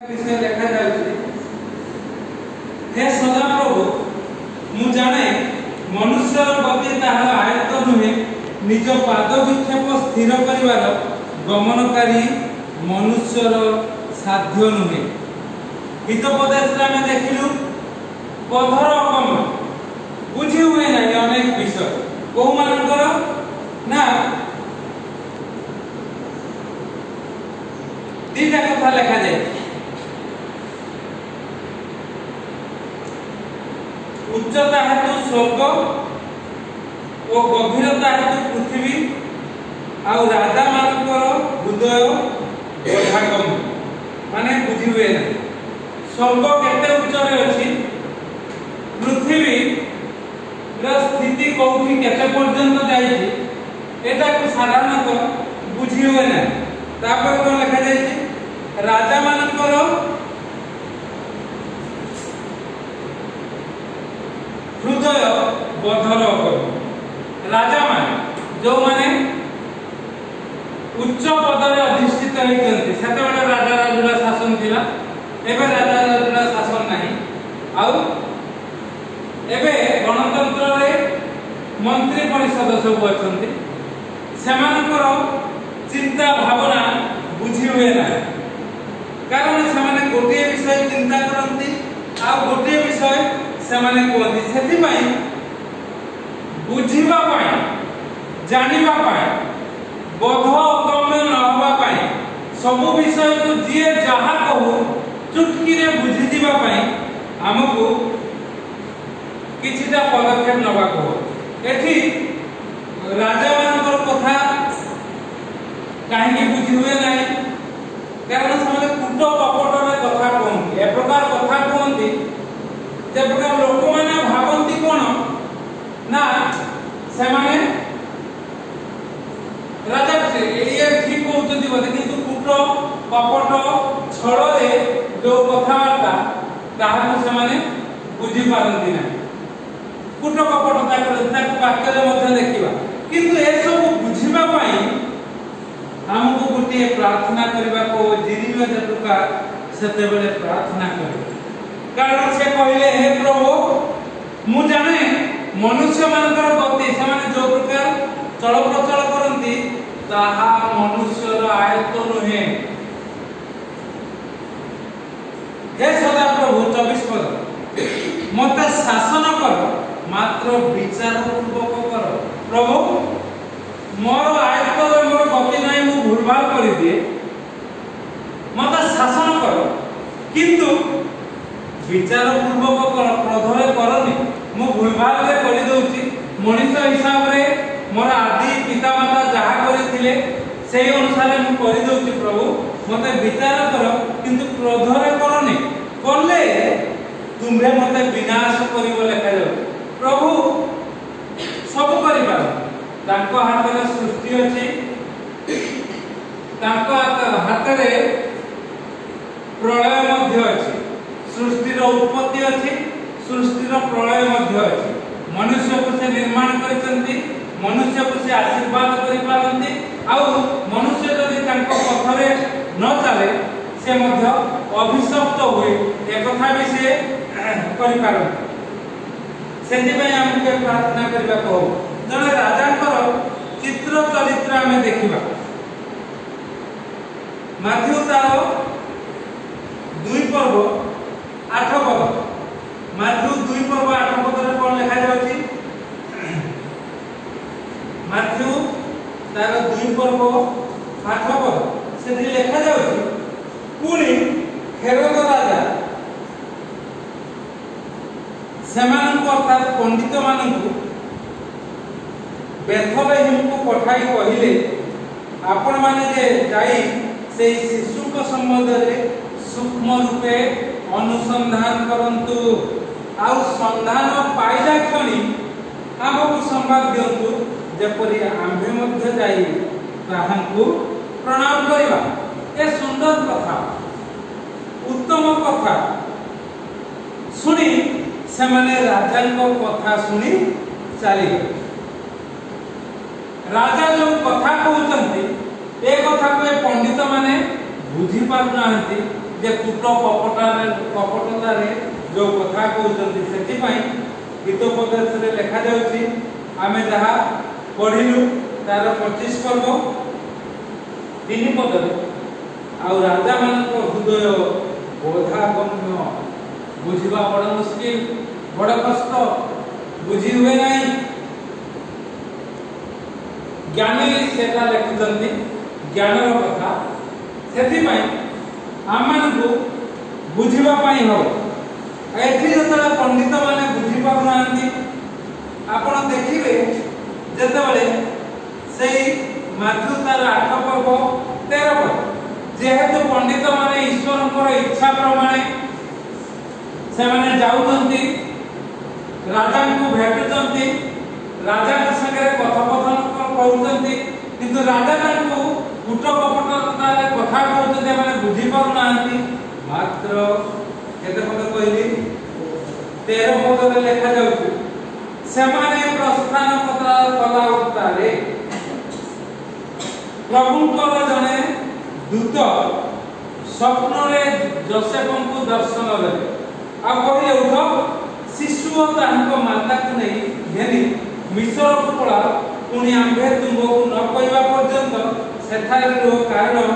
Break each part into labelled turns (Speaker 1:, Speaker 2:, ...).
Speaker 1: विषय देखा जाउछि हे सदाप्रभु मु जाने मनुष्यर गति ताहार आयत्त नुहे निज पाद विक्षेप स्थिर करिवार गमनकारी मनुष्यर साध्य नुहे। हितोपदेश में देखिलु पधर अगम बुझी हुए ना अनेक विषय को मानकर ना दीटा कथा लिखा जाए उच्चता हेतु स्वर्ग और गभीरता हेतु पृथ्वी आउ राजा मानकर हृदय ओढ़ागम माने बुझी हुए ना स्वर्ग केते उच्चरे अछि पृथ्वी रा स्थिति कोठी केते पर्यंत जाईछि एटा को साधारणतः बुझी हुए ना। तापर कोन लिखा जाईछि राजा मानकर हृदय बधर राजा माने जो माने उच्च पदरे अधिष्ठित होइछन्ति सेते बेले राजा राजुला शासन थिला एबे राजा राजुला शासन नाही आउ एबे गणतंत्र रे मंत्री परिषद सब अछन्ति सेमानकर चिंता भावना बुझी हुए ना कारण से गोटे विषय चिंता करती आ गोटे विषय से कहते से बुझा जानिबा बोध अगम्य न होबा सब विषय को जी जहा कहू चुटकी रे बुझी दिबा आमको किछिटा पदक्षेप नबा कहो एठी राजा मानकर कथा कहीं बुझी हुए ना कारण से कूट कपटर कथा कहते ए प्रकार कथा कहते जे प्रकार लोक माने भावंती कोन ना से माने राजा से ये ठीक कहउछन्ती बोले किंतु कूट कपट छळ रे जो कथावार्ता ताहा से माने बुझी पारंती ना कूट कपट ताक वाक्य रे मध्य देखिबा किंतु ए सब बुझिबा पई हमको गोटे प्रार्थना करबा को जिरिबा जतुका सेते बेले प्रार्थना कर कारण से कहले हे प्रभु मु जाने मनुष्य मानकर गति से माने जो प्रकार चल प्रचल करंती ताहा मनुष्यर आयत्त नहे। हे सदा प्रभु 24 पद मते शासन कर मात्र विचार पूर्वक कर प्रभु मोर आयत्त मोर गति नहीं मु भूलभाल कर दिए मत शासन कर किंतु विचार पूर्वक कर क्रोधरे करनी मु भूलभाल रे कर दउची मनुष्य हिसाब रे मोर आदि पितामाता जहा करिथिले सेही अनुसार मु कर दउची प्रभु मते विचार कर किंतु क्रोधरे करनी करले तुमरे मते विनाश करिवो लेखा जाउ प्रभु सब करि पार तांको हाथ रे सृष्टि अछि तांको हाथ रे प्रलय मध्य अछि सृष्टि रो उत्पत्ति अछि सृष्टि रो प्रलय मध्य अछि मनुष्य को से निर्माण करिसंती मनुष्य को से आशीर्वाद करि पारंती आउ मनुष्य जदि तांको पथरे न चले से मध्य अभिशप्त हुए एक कथा भी से करि पारंती सेति पय हमके प्रार्थना करबा को जने राजांकर चित्र चरित्र हमें देखिबा माथ्यू तारो 2 पर्व 8 पद माथ्यू 2 पर्व 8 पद रे कोन लिखा जाउची माथ्यू तारो 2 पर्व 8 पद से लिखा जाउची पुनी हेरोद राजा सेमानन अर्थात पंडित माननकु बेथलेहेम को पठाई कहिले आपण माने जे जाई से शिशु को संबंध रे सूक्ष्म रूपे अनुसंधान करंतु आ संधान पाइला क्षणी हमको संवाद दियंतु जेपरि आम्भे मध्य जाई ताहांकु प्रणाम करिबा ए सुंदर कथा उत्तम कथा सुनी से माने राजा को कथा सुनी चली राजा जो कथा कहउचंती ए कथा को पंडित माने बुझी पार नाहंती जे कूट कपटतारे जो कथा कहते से गीतोपदेश लिखा जाउछि आमे जहा पढ़िलु तार 25 पर्व 3 पद आ राजा मानक हृदय बोधागम्य बुझिबा बड़ मुश्किल बड़ कष्ट बुझी हुए नहीं ज्ञानी सेटा लिखुचंती ज्ञानर कथा सेथि पई आमन को बुझिबा पई हो एथि जतले पंडित माने बुझी पाउ नांती आपण देखिबे जतबेले सेई माथु तार 8 पर्व 13 पर्व जेहेतु पंडित माने ईश्वरंकर इच्छा प्रमाणे से माने जाउतंती राजा को भेटुचंती राजा के संगे कथोपकथन करूचंती किंतु राजा को कूट कपटतारे कथा कहउचंती माने बुझी पाउ नांती मात्र केते पद कहली 13 पद लिखा जाउछि सेमाने प्रस्थान पत्र कला उतारे प्रभुଙ୍କର जने दूत स्वप्न रे जोसेफ को दर्शन देले आ कहि उठ शिशु तांको माता को नहीं घेनी मिस्र को पळा पुनी आंबे तुमको न कहवा पर्यंत सेठारे रो कारण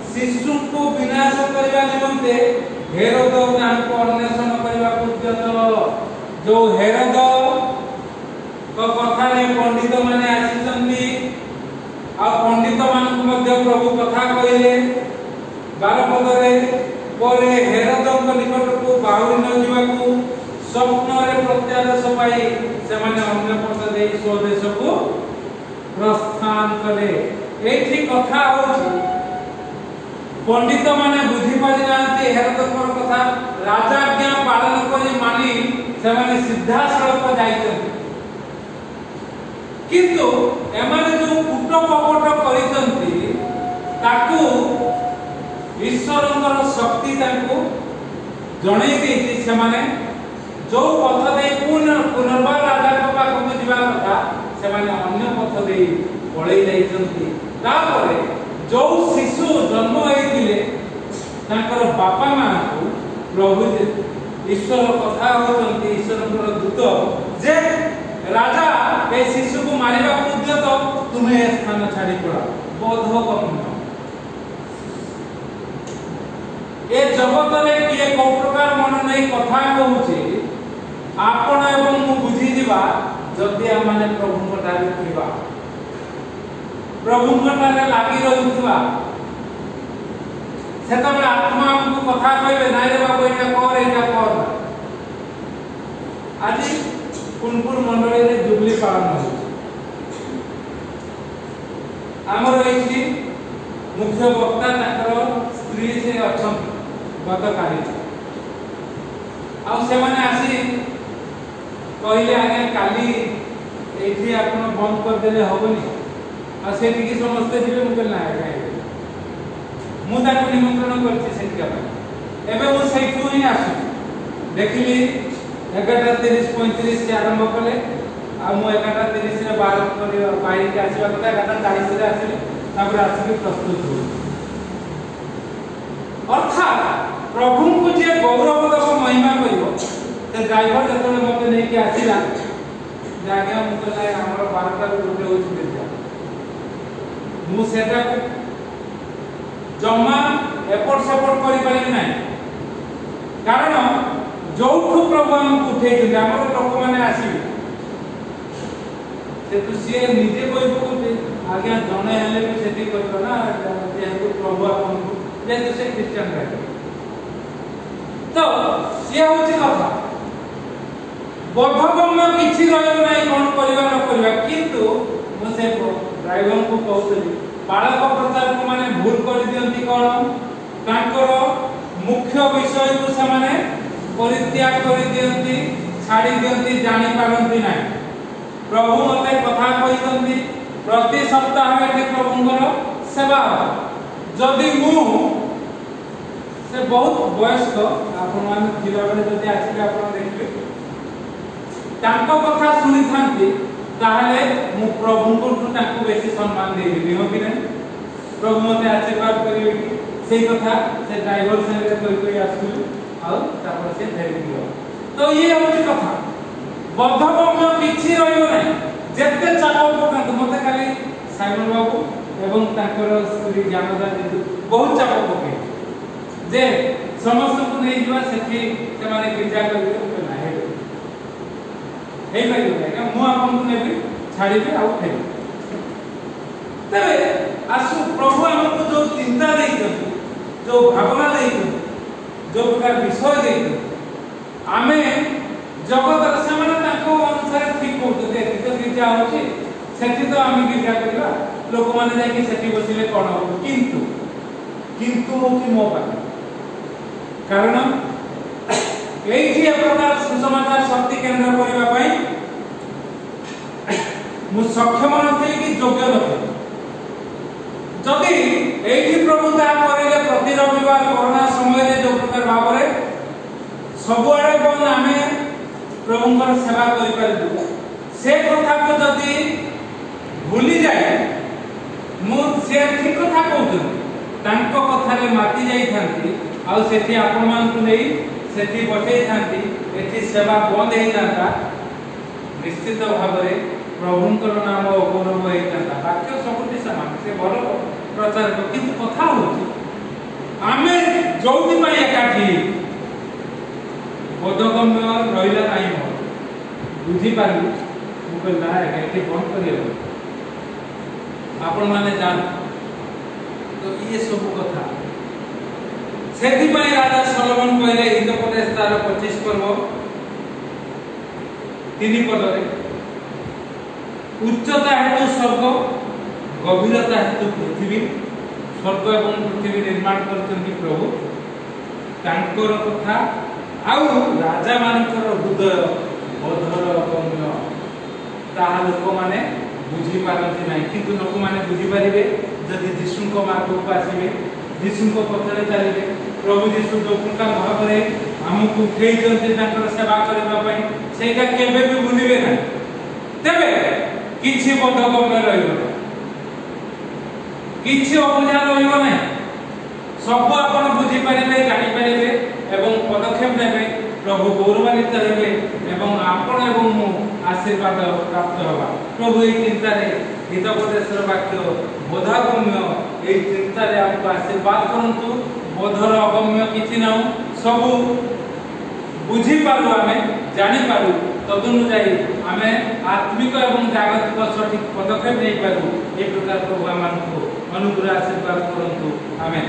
Speaker 1: शिशु को विनाश करबा निमंते हेरोद तांको अन्वेषण करबा पर्यंत जो हेरोद को कथा ने पंडित माने आसीचंती आ पंडित मान को मध्य प्रभु कथा कहले 12 पदरे परे हेरोद को निकट को बाहुरी न जीवा को स्वप्न रे प्रत्यादेश पाई से माने अन्य पद दे स्वदेश को प्रस्थान करे एठी कथा होची पंडित माने बुद्धि पाई जानते हेरोद कथा राजा आज्ञा पालन करी मानी से माने सीधा सड़क जाइछन किंतु एमाने जो कूट कपट करिसंती ताकू ईश्वरंकर शक्ति ताकू जणै देती से माने जो पथ दे पुनर्बार राजा को पाखु जीवा कथा से माने अन्य पथ दे पळै जाइसंती तापरे जो शिशु जन्म होइतिले तांकर बापा मां को प्रभु ईश्वर कथा होचंती ईश्वरंकर दूत जे राजा ए शिशु को मारिबा उद्यत तुम्हें स्थान छाड़ी पड़ा बोधगम्य ए जगत रे किए को प्रकार मन नहीं कथा कहूची आपण एवं मु बुझी दिबा जदी आमाने प्रभु कटारे थिबा प्रभु कटारे लागि रहुथिबा सेतबे आत्मा हमको कथा कहबे नाइ रे बाबू एटा कर आज कुनपुर मंडली रे जुबली पालन हो हमर एठी मुख्य वक्ता ताकर स्त्री से अछन गतकाली आ से माने आसी कहले आगे काली एठी आपण बंद कर देले होबनी आ सेठी की समस्त जिवे मुके ना मु ताको निमंत्रण करछि सेठी का एबे मु सेठू ही आसु देखिली 11:30-35 से आरंभ कले आ मु 11:30 रे 12 कर बाहर के आसीबा कथा 11:40 रे आसीले तापर आसी प्रस्तुत हो अर्थात प्रभु को जे गौरव दब महिमा करिवो ते ड्राइवर जतने मते नै के आसीला जागे मु कहला हमर 12 टा रुपे होछि बेटा मु सेटा जम्मा एपोर्ट सपोर्ट करि पारि नै कारण जोठु प्रभु हमको उठे हमर लोक माने आसीबे से तो से निजे कहबो जे आज्ञा जणे हेले भी सेठी कहबो ना जे प्रभु आपनको जे से क्रिश्चियन रहे तो ये होची कथा बोधगम्य किछि रहयो नै कोन परिवार न परिवार किंतु मु से ड्राइवर को कहउतली बालक प्रचार को माने भूल कर दियंती कोन तांकर मुख्य विषय को से माने परित्याग कर दियंती छाड़ी दियंती जानि पारंती नै प्रभु मते कथा कहिसंती प्रति सप्ताह में प्रभुंकर सेवा जदि मु से बहुत वयस्क आपण मान जिला बेले जदि आसीले आपण देखबे तांको कथा सुनि थांती ताहले मु प्रभु को तांको बेसी सम्मान देबी हो कि नै प्रभु मते आशीर्वाद करिवे कि से कथा से ड्राइवर संगे कोई आसुलु आउ तापर से फेरि दियो तो ये होची कथा बद्धगम्य किछि रहइबो नै जेते चाप पकांत मते खाली साइमन बाबू एवं ताकर स्त्री ज्ञानदा जे बहुत चाप पके जे समस्त को नै जिवा सेठी से माने गिरजा करियो ना हे लागो का मु आपन को नेबी छाड़ीबे आउ फेरि तबे आसु प्रभु हमको जो चिंता देइछन जो भावना देइछन जो प्रकार विषय देइछन आमे जगत से माने ताको अनुसार ठीक होतो दे तो गिरजा होची सेठी तो आमे गिरजा करिवा लोक माने जाई कि सेठी बसिले कोन हो किंतु होची मो पाखे कारण एठी प्रकार सुसमाचार शक्ति केंद्र करिवा पई मु सक्षम नथि कि योग्य नथि जदि एठी प्रभु ता करिले प्रति रविवार कोरोना समय रे जो प्रकार भाव रे सब आड़े बन आमे प्रभुंकर सेवा करि पारबु से कथा को जदि भूली जाए मु से ठीक कथा कहू तांको कथा रे माति जाई थांती आ सेठी आपण मान को नै सेठी बठै थांती एठी सेवा बंद हे जाता निश्चित भाव रे प्रभुंकर नाम गौरव हे जाता वाक्य सबुठी समान से भलो प्रचार किंतु कथा होची आमे जोति पय एकाठी बोधगम्य रहिला नाही हो बुझी पारली मु कहला एकाठी बंद करियो आपण माने जान तो ये सब कथा सेठी पय राजा सोलोमन कहले हितोपदेश तार 25 पर्व 3 पद रे उच्चता हेतु स्वर्ग गभीरता हेतु पृथ्वी स्वर्ग एवं पृथ्वी निर्माण करचंती प्रभु तांकर कथा आउ राजा मानकर हृदय बोधर गम्य ताहा लोक माने बुझी पारंती नाही किंतु लोक माने बुझी पारिबे जदि यीशु को मार्ग को आसीबे यीशु को पथरे चलिबे प्रभु यीशु जो पुनका भाव रे हमकु उठेई जंती तांकर सेवा करबा पई सेटा केबे भी भूलिबे ना तबे किछि बोधगम्य रहइबो किछि अबुझा रहइबो नै सब आपण बुझी पारिबे जानि पारिबे एवं पदक्षेप नेबे प्रभु गौरवान्वित हेबे एवं आपण एवं मु आशीर्वाद प्राप्त होबा प्रभु ए चिंता रे हितोपदेशर वाक्य बोधगम्य ए चिंता रे आपको आशीर्वाद करंतु बोधर अगम्य किछि नाउ सब बुझी पारु आमे जानि पारु तदनुसारी आमे आत्मिक एवं जागतिक सठिक पदक्षेप नै पारु ए प्रकार प्रभु हमको अनुग्रह आशीर्वाद करंतु आमेन।